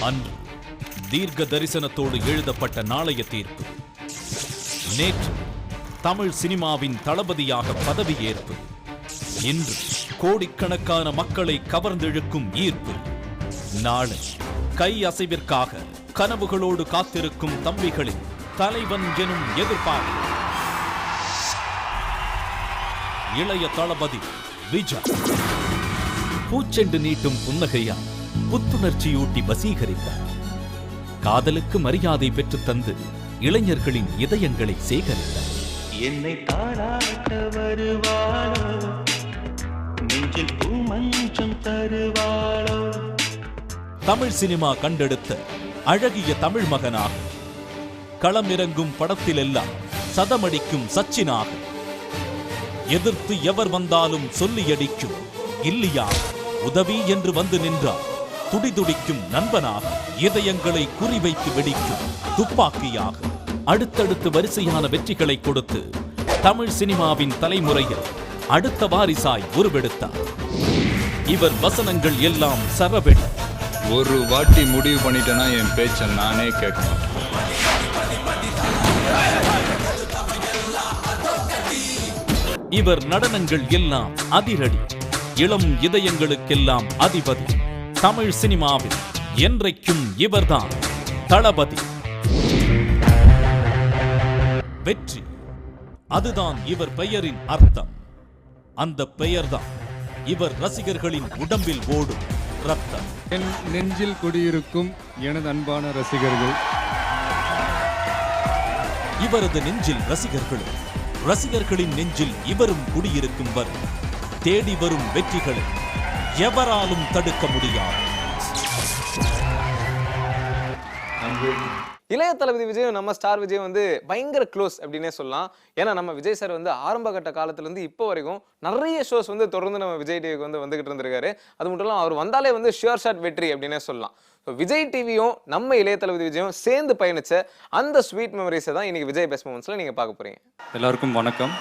அன்று தீர்க்க தரிசனத்தோடு எழுதப்பட்ட நாளைய தீர்ப்பு. நேற்று தமிழ் சினிமாவின் தளபதியாக பதவியேற்பு. இன்று கோடிக்கணக்கான மக்களை கவர்ந்தெழுக்கும் ஈர்ப்பு. நாளை கை அசைவிற்காக கனவுகளோடு காத்திருக்கும் தம்பிகளின் தலைவன் எனும் எதிர்பார்ப்பு. இளைய தளபதி விஜய் பூச்செண்டு நீட்டும் புன்னகையால் புத்துணர்ச்சியூட்டி வசீகரித்தார். காதலுக்கு மரியாதை பெற்று தந்து இளைஞர்களின் இதயங்களை சேகரித்தார். என்னை தாளாட்ட வருவாளோ, நெஞ்சில் பூமஞ்சம் தருவாளோ. தமிழ் சினிமா கண்டெடுத்த அழகிய தமிழ் மகனாக களமிறங்கும் படத்திலெல்லாம் சதமடிக்கும் சச்சினாக, எதிர்த்து எவர் வந்தாலும் சொல்லியடிக்கும் இல்லியாக, உதவி என்று வந்து நின்றார் துடிதுடிக்கும் நண்பனாக, இதயங்களை குறிவைத்து வெடிக்கும் துப்பாக்கியாக, அடுத்தடுத்து வரிசையான வெற்றிகளை கொடுத்து தமிழ் சினிமாவின் தலைமுறையில் அடுத்த வாரிசாய் உருவெடுத்தார். இவர் வசனங்கள் எல்லாம் சரவெடி. ஒரு வாட்டி முடிவு பண்ணிட்டேன்னா என் பேச்ச நானே கேட்க மாட்டேன். இவர் நடனங்கள் எல்லாம் அதிரடி. இளம் இதயங்களுக்கெல்லாம் அதிபதி. தமிழ் சினிமாவில் என்றைக்கும் இவர்தான் தளபதி. வெற்றி, அதுதான் இவர் பெயரின் அர்த்தம். அந்த பெயர்தான் இவர் ரசிகர்களின் உடம்பில் ஓடும் ரத்தம். என் நெஞ்சில் குடியிருக்கும் எனது அன்பான ரசிகர்கள். இவரது நெஞ்சில் ரசிகர்களும், ரசிகர்களின் நெஞ்சில் இவரும் குடியிருக்கும் வரை தேடி வரும் வெற்றிகளை எவராலும் தடுக்க முடியாது. இளைய தளபதி விஜய் நம்ம ஸ்டார் விஜய் வந்து பயங்கர க்ளோஸ் அப்படின்னே சொல்லலாம். ஏன்னா நம்ம விஜய் சார் வந்து ஆரம்ப கட்ட காலத்துலேருந்து இப்போ வரைக்கும் நிறைய ஷோஸ் வந்து தொடர்ந்து நம்ம விஜய் டிவிக்கு வந்து வந்துகிட்டு இருந்திருக்காரு. அது மட்டும் இல்லாமல் அவர் வந்தாலே வந்து ஷியோர் ஷாட் வெற்றி அப்படின்னே சொல்லலாம். ஸோ விஜய் டிவியும் நம்ம இளைய தளபதி விஜயும் சேர்ந்து பயணிச்ச அந்த ஸ்வீட் மெமரிஸை தான் இன்னைக்கு விஜய் பெஸ்ட் மொமெண்ட்ஸில் நீங்கள் பார்க்க போறீங்க. எல்லாருக்கும் வணக்கம்.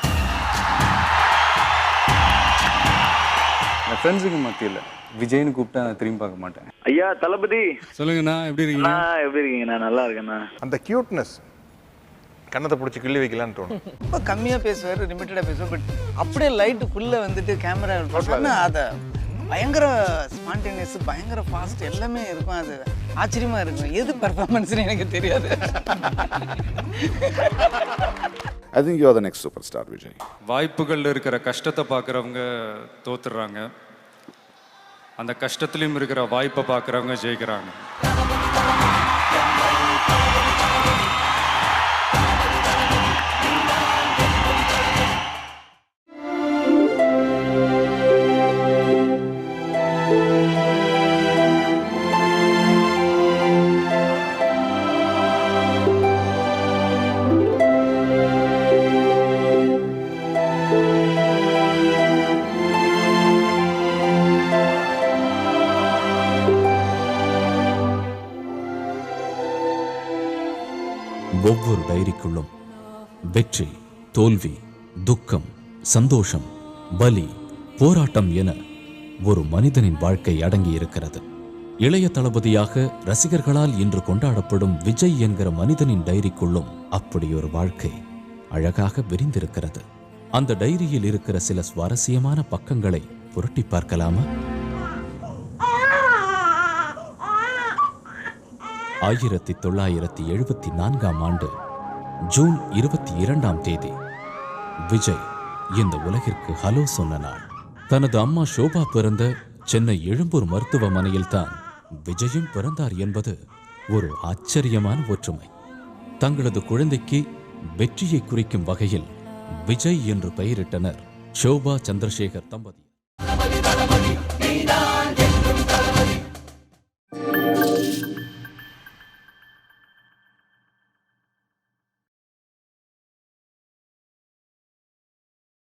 என் ஃப்ரெண்ட்ஸுக்கு மத்தியில் விஜய்னு கூப்பிட்டா நான் திரும்பி பார்க்க மாட்டேன். ஐயா தளபதி சொல்லுங்கண்ணா, எப்படி இருக்கீங்க? எப்படி இருக்கீங்கண்ணா? நல்லா இருக்கேண்ணா. அந்த கியூட்னஸ் கண்ணத்தை பிடிச்சி கிள்ளி வைக்கலான்னு தோணும். ரொம்ப கம்மியாக பேசுவார், லிமிட்டடாக பேசுவார். பட் அப்படியே லைட்டுக்குள்ளே வந்துட்டு கேமரா அதை பயங்கர ஸ்பான்டேனியஸ், பயங்கர ஃபாஸ்ட் எல்லாமே இருக்கும். அது ஆச்சரியமாக இருக்கும். எது பெர்ஃபார்மன்ஸ்னு எனக்கு தெரியாது. I think you are the next superstar, Vijay. வாய்ப்புகளில் இருக்கிற கஷ்டத்தை பார்க்குறவங்க தோத்துடுறாங்க, அந்த கஷ்டத்துலையும் இருக்கிற வாய்ப்பை பார்க்குறவங்க ஜெயிக்கிறாங்க. ஒவ்வொரு டைரிக்குள்ளும் வெற்றி, தோல்வி, துக்கம், சந்தோஷம், பலி, போராட்டம் என ஒரு மனிதனின் வாழ்க்கை அடங்கி இருக்கிறது. இளைய தளபதியாக ரசிகர்களால் இன்று கொண்டாடப்படும் விஜய் என்கிற மனிதனின் டைரிக்குள்ளும் அப்படி ஒரு வாழ்க்கை அழகாக விரிந்திருக்கிறது. அந்த டைரியில் இருக்கிற சில சுவாரஸ்யமான பக்கங்களை புரட்டி பார்க்கலாமா? 1974ஆம் ஆண்டு ஜூன் 22ஆம் தேதி விஜய் இந்த உலகிற்கு ஹலோ சொன்ன நாள். தனது அம்மா ஷோபா பிறந்த சென்னை எழும்பூர் மருத்துவமனையில் தான் விஜயும் பிறந்தார் என்பது ஒரு ஆச்சரியமான ஒற்றுமை. தங்களது குழந்தைக்கு வெற்றியை குறிக்கும் வகையில் விஜய் என்று பெயரிட்டனர் ஷோபா சந்திரசேகர் தம்பதி.